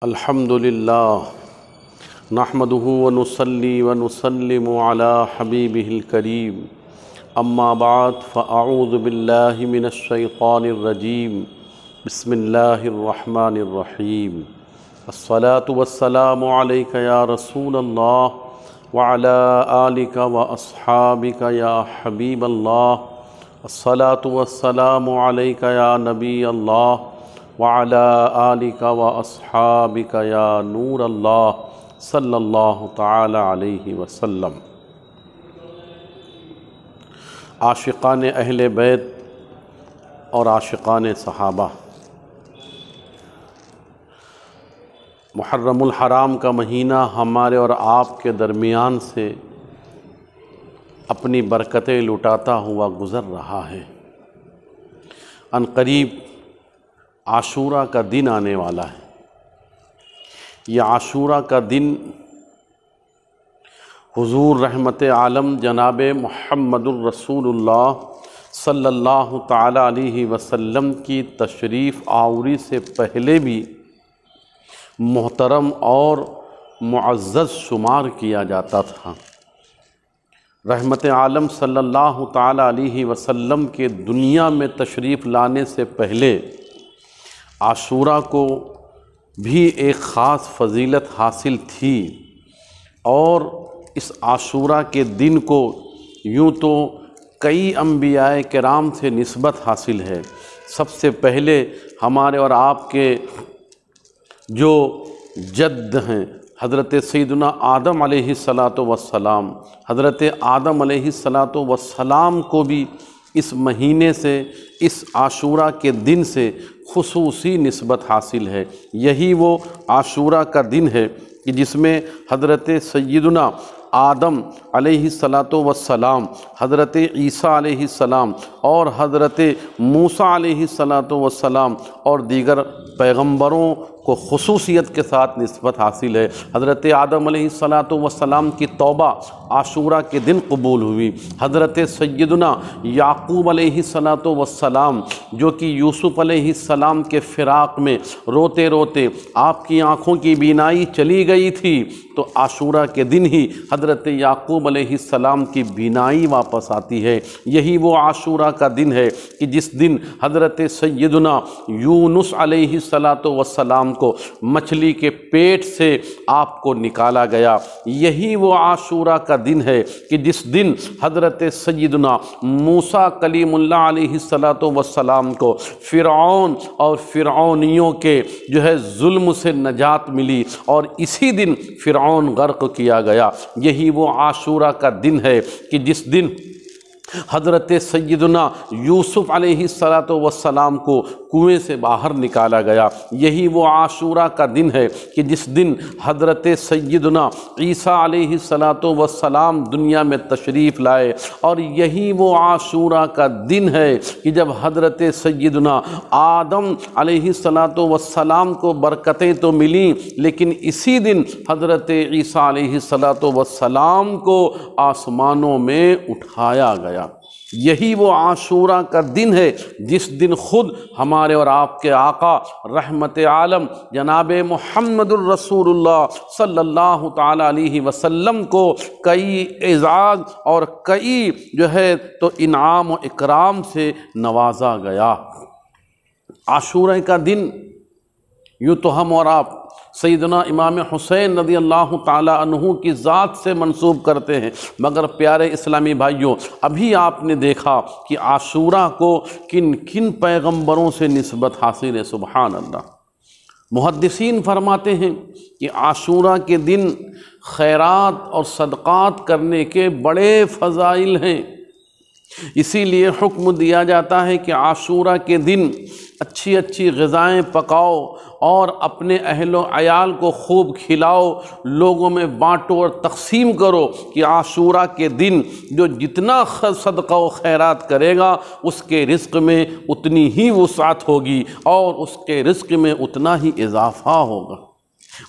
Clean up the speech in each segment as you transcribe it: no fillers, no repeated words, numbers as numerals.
الحمدللہ نحمده ونصلي ونسلم على حبيبه الكريم اما بعد فاعوذ بالله من الشيطان الرجيم بسم الله الرحمن الرحيم الصلاة والسلام عليك يا رسول الله وعلى آلك وأصحابك يا حبيب الله الصلاة والسلام عليك يا نبي الله وعلى آلك وأصحابك يا نور الله صلی اللہ تعالی علیہ وسلم۔ عاشقان اہل بیت اور عاشقان صحابہ، محرم الحرام کا مہینہ ہمارے اور آپ کے درمیان سے اپنی برکتیں لٹاتا ہوا گزر رہا ہے۔ ان قریب عاشورہ کا دن آنے والا ہے۔ یہ عاشورہ کا دن حضور رحمت عالم جناب محمد الرسول اللہ صلی اللہ تعالی علیہ وسلم کی تشریف آوری سے پہلے بھی محترم اور معزز شمار کیا جاتا تھا۔ رحمت عالم صلی اللہ تعالی علیہ وسلم کے دنیا میں تشریف لانے سے پہلے عاشورہ کو بھی ایک خاص فضیلت حاصل تھی، اور اس عاشورہ کے دن کو یوں تو کئی انبیاء کرام سے نسبت حاصل ہے۔ سب سے پہلے ہمارے اور آپ کے جو جد ہیں حضرت سیدنا آدم علیہ السلام، حضرت آدم علیہ السلام کو بھی اس مہینے سے، اس عاشورہ کے دن سے خصوصی نسبت حاصل ہے۔ یہی وہ عاشورہ کا دن ہے کہ جس میں حضرت سیدنا آدم علیہ السلام، حضرت عیسیٰ علیہ السلام اور حضرت موسیٰ علیہ السلام اور دیگر پیغمبروں کو خصوصیت کے ساتھ نسبت حاصل ہے۔ حضرت آدم علیہ السلام کی توبہ عاشورہ کے دن قبول ہوئی۔ حضرت سیدنا یعقوب علیہ السلام جو کہ یوسف علیہ السلام کے فراق میں روتے روتے آپ کی آنکھوں کی بینائی چلی گئی تھی، تو عاشورہ کے دن ہی حضرت یعقوب علیہ السلام کی بینائی واپس آتی ہے۔ یہی وہ عاشورہ کا دن ہے کہ جس دن حضرت سیدنا یونس علیہ السلام کو مچھلی کے پیٹ سے آپ کو نکالا گیا۔ یہی وہ عاشورہ کا دن ہے کہ جس دن حضرت سیدنا موسیٰ کلیم اللہ علیہ السلام کو فرعون اور فرعونیوں کے ظلم سے نجات ملی، اور اسی دن فرعون غرق کیا گیا۔ یہی وہ عاشورہ کا دن ہے کہ جس دن حضرت سیدنا یوسف علیہ السلام کو کنویں سے باہر نکالا گیا۔ یہی وہ عاشورہ کا دن ہے کہ جس دن حضرت سیدنا عیسیٰ علیہ السلام دنیا میں تشریف لائے، اور یہی وہ عاشورہ کا دن ہے کہ جب حضرت سیدنا آدم علیہ السلام کو برکتیں تو ملیں، لیکن اسی دن حضرت عیسیٰ علیہ السلام کو آسمانوں میں اٹھایا گیا۔ یہی وہ عاشورہ کا دن ہے جس دن خود ہمارے اور آپ کے آقا رحمت عالم جناب محمد الرسول اللہ صلی اللہ تعالی علیہ وسلم کو کئی اعزاز اور کئی تو انعام و اکرام سے نوازا گیا۔ عاشورہ کا دن یوں تو ہم اور آپ سیدنا امام حسین رضی اللہ تعالی عنہ کی ذات سے منسوب کرتے ہیں، مگر پیارے اسلامی بھائیوں، ابھی آپ نے دیکھا کہ عاشورہ کو کن کن پیغمبروں سے نسبت حاصل ہے۔ سبحان اللہ۔ محدثین فرماتے ہیں کہ عاشورہ کے دن خیرات اور صدقات کرنے کے بڑے فضائل ہیں، اسی لیے حکم دیا جاتا ہے کہ عاشورہ کے دن اچھی اچھی غذائیں پکاؤ اور اپنے اہل و عیال کو خوب کھلاؤ، لوگوں میں بانٹو اور تقسیم کرو، کہ عاشورہ کے دن جو جتنا صدقہ و خیرات کرے گا اس کے رزق میں اتنی ہی وسعت ہوگی اور اس کے رزق میں اتنا ہی اضافہ ہوگا۔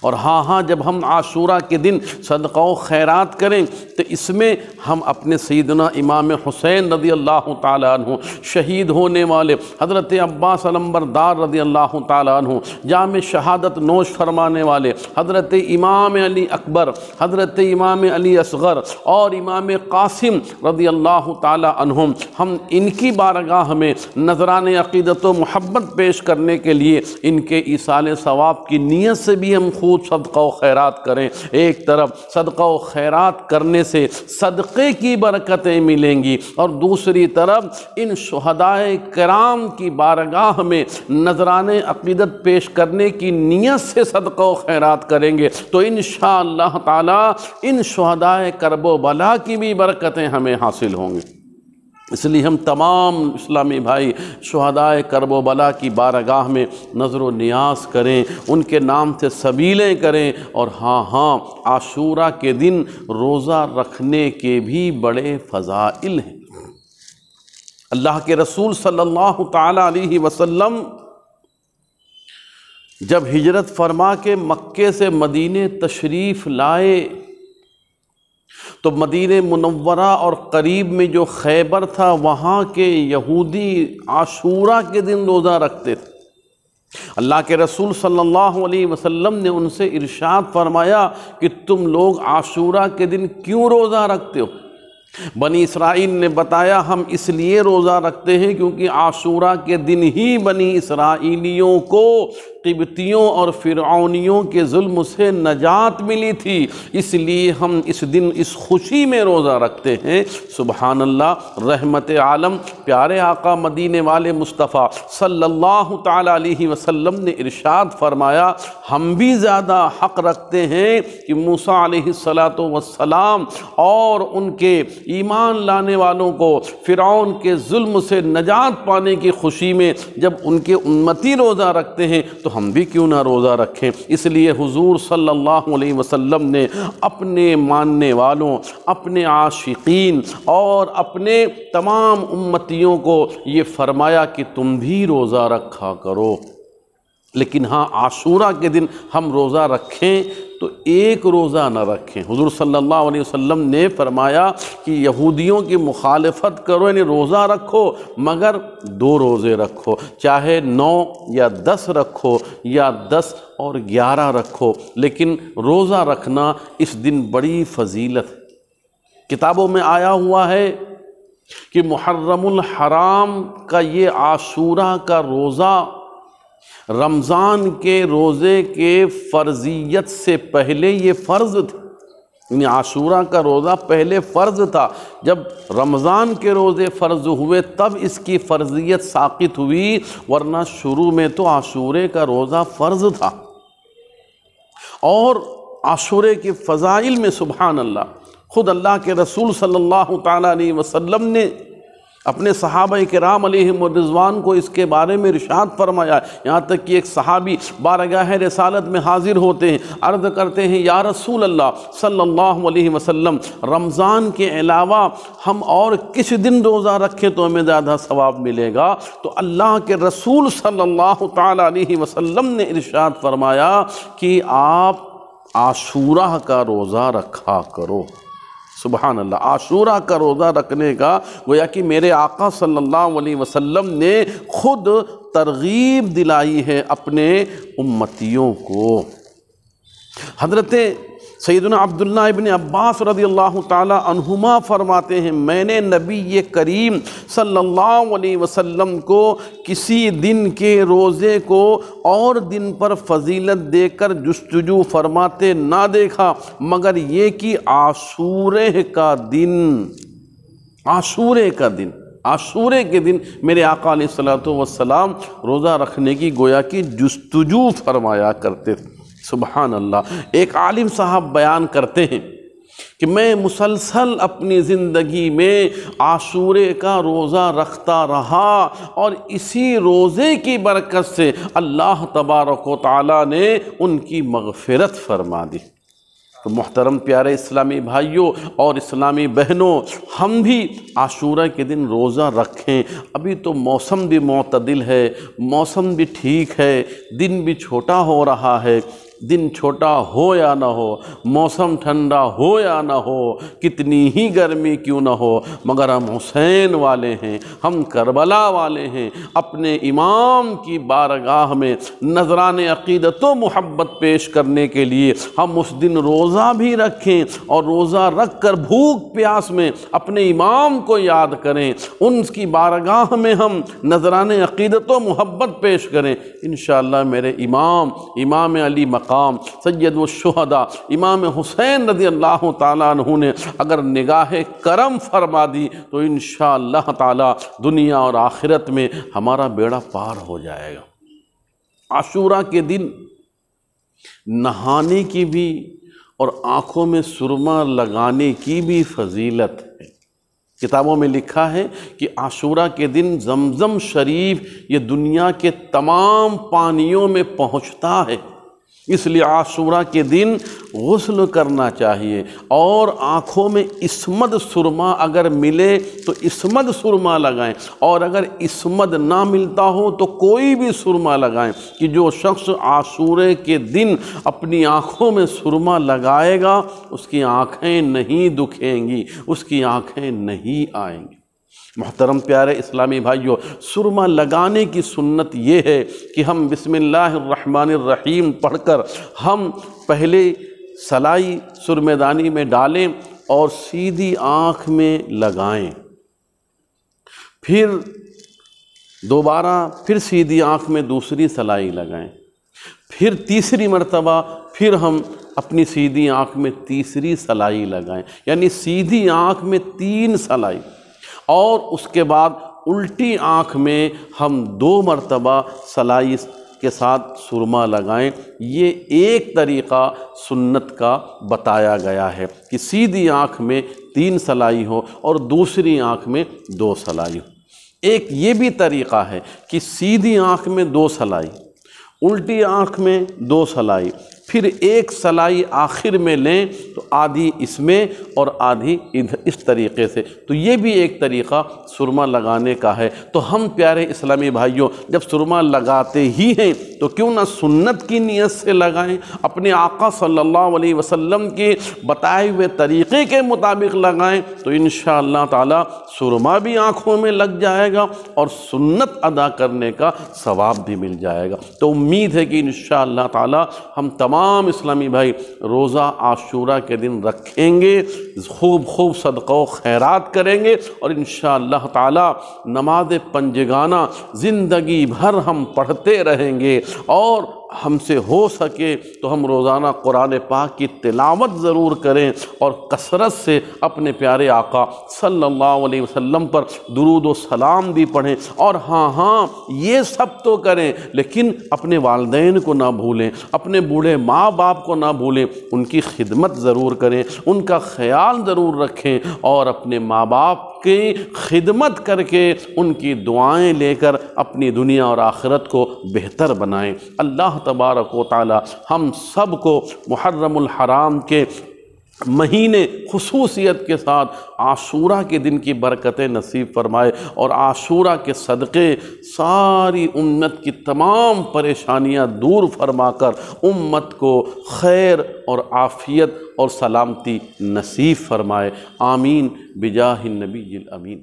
اور ہاں جب ہم عاشورہ کے دن صدقہ و خیرات کریں تو اس میں ہم اپنے سیدنا امام حسین رضی اللہ تعالیٰ عنہ، شہید ہونے والے حضرت عباس علمبردار رضی اللہ تعالیٰ عنہ، جام شہادت نوش فرمانے والے حضرت امام علی اکبر، حضرت امام علی اصغر اور امام قاسم رضی اللہ تعالیٰ عنہم، ہم ان کی بارگاہ میں نذران عقیدت و محبت پیش کرنے کے لیے ان کے ایصال ثواب کی نیت سے بھی ہم خوب صدقہ و خیرات کریں۔ ایک طرف صدقہ و خیرات کرنے سے صدقے کی برکتیں ملیں گی، اور دوسری طرف ان شہدائے کرام کی بارگاہ میں نذران عقیدت پیش کرنے کی نیت سے صدقہ و خیرات کریں گے تو انشاءاللہ تعالی ان شہدائے کرب و بلا کی بھی برکتیں ہمیں حاصل ہوں گی۔ اس لیے ہم تمام اسلامی بھائی شہدائے کرب و بلا کی بارگاہ میں نظر و نیاز کریں، ان کے نام سے سبیلیں کریں، اور ہاں عاشورہ کے دن روزہ رکھنے کے بھی بڑے فضائل ہیں۔ اللہ کے رسول صلی اللہ تعالیٰ علیہ وسلم جب ہجرت فرما کے مکے سے مدینے تشریف لائے تو مدینہ منورہ اور قریب میں جو خیبر تھا وہاں کے یہودی عاشورہ کے دن روزہ رکھتے تھے۔ اللہ کے رسول صلی اللہ علیہ وسلم نے ان سے ارشاد فرمایا کہ تم لوگ عاشورہ کے دن کیوں روزہ رکھتے ہو؟ بنی اسرائیل نے بتایا ہم اس لیے روزہ رکھتے ہیں کیونکہ عاشورہ کے دن ہی بنی اسرائیلیوں کو قبطیوں اور فرعونیوں کے ظلم سے نجات ملی تھی، اس لیے ہم اس دن اس خوشی میں روزہ رکھتے ہیں۔ سبحان اللہ، رحمت عالم پیارے آقا مدینے والے مصطفیٰ صلی اللہ تعالیٰ علیہ وسلم نے ارشاد فرمایا ہم بھی زیادہ حق رکھتے ہیں کہ موسیٰ علیہ السلام اور ان کے ایمان لانے والوں کو فرعون کے ظلم سے نجات پانے کی خوشی میں جب ان کے امتی روزہ رکھتے ہیں تو ہم بھی کیوں نہ روزہ رکھیں۔ اس لیے حضور صلی اللہ علیہ وسلم نے اپنے ماننے والوں، اپنے عاشقین اور اپنے تمام امتیوں کو یہ فرمایا کہ تم بھی روزہ رکھا کرو، لیکن ہاں عاشورہ کے دن ہم روزہ رکھیں تو ایک روزہ نہ رکھیں۔ حضور صلی اللہ علیہ وسلم نے فرمایا کہ یہودیوں کی مخالفت کرو، یعنی روزہ رکھو مگر 2 روزے رکھو، چاہے 9 یا 10 رکھو یا 10 اور 11 رکھو، لیکن روزہ رکھنا اس دن بڑی فضیلت ہے۔ کتابوں میں آیا ہوا ہے کہ محرم الحرام کا یہ عاشورہ کا روزہ رمضان کے روزے کے فرضیت سے پہلے یہ فرض تھا، یعنی عاشورہ کا روزہ پہلے فرض تھا، جب رمضان کے روزے فرض ہوئے تب اس کی فرضیت ساقط ہوئی، ورنہ شروع میں تو عاشورے کا روزہ فرض تھا۔ اور عاشورے کے فضائل میں سبحان اللہ خود اللہ کے رسول صلی اللہ تعالیٰ علیہ وسلم نے اپنے صحابہ کرام علیہم الرضوان کو اس کے بارے میں ارشاد فرمایا، یہاں تک کہ ایک صحابی بارگاہ رسالت میں حاضر ہوتے ہیں، عرض کرتے ہیں یا رسول اللہ صلی اللہ علیہ وسلم رمضان کے علاوہ ہم اور کس دن روزہ رکھیں تو ہمیں زیادہ ثواب ملے گا؟ تو اللہ کے رسول صلی اللہ تعالیٰ علیہ وسلم نے ارشاد فرمایا کہ آپ عاشورہ کا روزہ رکھا کرو۔ سبحان اللہ، عاشورہ کا روزہ رکھنے کا گویا کہ میرے آقا صلی اللہ علیہ وسلم نے خود ترغیب دلائی ہے اپنے امتیوں کو۔ حضرت سیدنا عبداللہ ابن عباس رضی اللہ تعالی عنہما فرماتے ہیں میں نے نبی کریم صلی اللہ علیہ وسلم کو کسی دن کے روزے کو اور دن پر فضیلت دے کر جستجو فرماتے نہ دیکھا مگر یہ کہ عاشورے کا دن، عاشورے کا دن، عاشورے کے دن میرے آقا علیہ السلام روزہ رکھنے کی گویا کہ جستجو فرمایا کرتے تھے۔ سبحان اللہ، ایک عالم صاحب بیان کرتے ہیں کہ میں مسلسل اپنی زندگی میں عاشورے کا روزہ رکھتا رہا اور اسی روزے کی برکت سے اللہ تبارک و تعالیٰ نے ان کی مغفرت فرما دی۔ تو محترم پیارے اسلامی بھائیوں اور اسلامی بہنوں، ہم بھی عاشورہ کے دن روزہ رکھیں۔ ابھی تو موسم بھی معتدل ہے، موسم بھی ٹھیک ہے، دن بھی چھوٹا ہو رہا ہے، دن چھوٹا ہو یا نہ ہو، موسم ٹھنڈا ہو یا نہ ہو، کتنی ہی گرمی کیوں نہ ہو، مگر ہم حسین والے ہیں، ہم کربلا والے ہیں۔ اپنے امام کی بارگاہ میں نذران عقیدت و محبت پیش کرنے کے لیے ہم اس دن روزہ بھی رکھیں، اور روزہ رکھ کر بھوک پیاس میں اپنے امام کو یاد کریں، ان کی بارگاہ میں ہم نذران عقیدت و محبت پیش کریں۔ انشاءاللہ میرے امام علی مقام سید الشہداء امام حسین رضی اللہ تعالیٰ عنہ نے اگر نگاہ کرم فرما دی تو انشاءاللہ تعالیٰ دنیا اور آخرت میں ہمارا بیڑا پار ہو جائے گا۔ عاشوراء کے دن نہانے کی بھی اور آنکھوں میں سرما لگانے کی بھی فضیلت ہے۔ کتابوں میں لکھا ہے کہ عاشوراء کے دن زمزم شریف یہ دنیا کے تمام پانیوں میں پہنچتا ہے، اس لیے عاشوراء کے دن غسل کرنا چاہیے، اور آنکھوں میں اسمد سرما اگر ملے تو اسمد سرما لگائیں، اور اگر اسمد نہ ملتا ہو تو کوئی بھی سرما لگائیں، کہ جو شخص عاشورے کے دن اپنی آنکھوں میں سرما لگائے گا اس کی آنکھیں نہیں دکھیں گی، اس کی آنکھیں نہیں آئیں گی۔ محترم پیارے اسلامی بھائیوں، سرما لگانے کی سنت یہ ہے کہ ہم بسم اللہ الرحمن الرحیم پڑھ کر ہم پہلے سلائی سرمے دانی میں ڈالیں اور سیدھی آنکھ میں لگائیں، پھر دوبارہ پھر سیدھی آنکھ میں دوسری سلائی لگائیں، پھر تیسری مرتبہ پھر ہم اپنی سیدھی آنکھ میں تیسری سلائی لگائیں، یعنی سیدھی آنکھ میں 3 سلائی، اور اس کے بعد الٹی آنکھ میں ہم 2 مرتبہ سلائی کے ساتھ سرما لگائیں۔ یہ ایک طریقہ سنت کا بتایا گیا ہے کہ سیدھی آنکھ میں 3 سلائی ہو اور دوسری آنکھ میں 2 سلائی ہو۔ ایک یہ بھی طریقہ ہے کہ سیدھی آنکھ میں 2 سلائی، الٹی آنکھ میں 2 سلائی، پھر ایک سلائی آخر میں لیں تو آدھی اس میں اور آدھی اس طریقے سے، تو یہ بھی ایک طریقہ سرما لگانے کا ہے۔ تو ہم پیارے اسلامی بھائیوں جب سرما لگاتے ہی ہیں تو کیوں نہ سنت کی نیت سے لگائیں، اپنے آقا صلی اللہ علیہ وسلم کے بتائے ہوئے طریقے کے مطابق لگائیں، تو انشاءاللہ تعالی سرما بھی آنکھوں میں لگ جائے گا اور سنت ادا کرنے کا ثواب بھی مل جائے گا۔ تو امید ہے کہ انشاءاللہ تعالی ہم تمام اسلامی بھائی روزہ عاشوراء کے دن رکھیں گے، خوب صدقہ و خیرات کریں گے، اور انشاءاللہ تعالی نماز پنجگانہ زندگی بھر ہم پڑھتے رہیں گے، اور ہم سے ہو سکے تو ہم روزانہ قرآن پاک کی تلاوت ضرور کریں، اور کثرت سے اپنے پیارے آقا صلی اللہ علیہ وسلم پر درود و سلام بھی پڑھیں، اور ہاں یہ سب تو کریں لیکن اپنے والدین کو نہ بھولیں، اپنے بوڑھے ماں باپ کو نہ بھولیں، ان کی خدمت ضرور کریں، ان کا خیال ضرور رکھیں، اور اپنے ماں باپ کی خدمت کر کے ان کی دعائیں لے کر اپنی دنیا اور آخرت کو بہتر بنائیں۔ اللہ تبارک و تعالی ہم سب کو محرم الحرام کے مہینے خصوصیت کے ساتھ عاشوراء کے دن کی برکتیں نصیب فرمائے، اور عاشوراء کے صدقے ساری امت کی تمام پریشانیاں دور فرما کر امت کو خیر اور عافیت اور سلامتی نصیب فرمائے۔ آمین بجاہ النبی الامین۔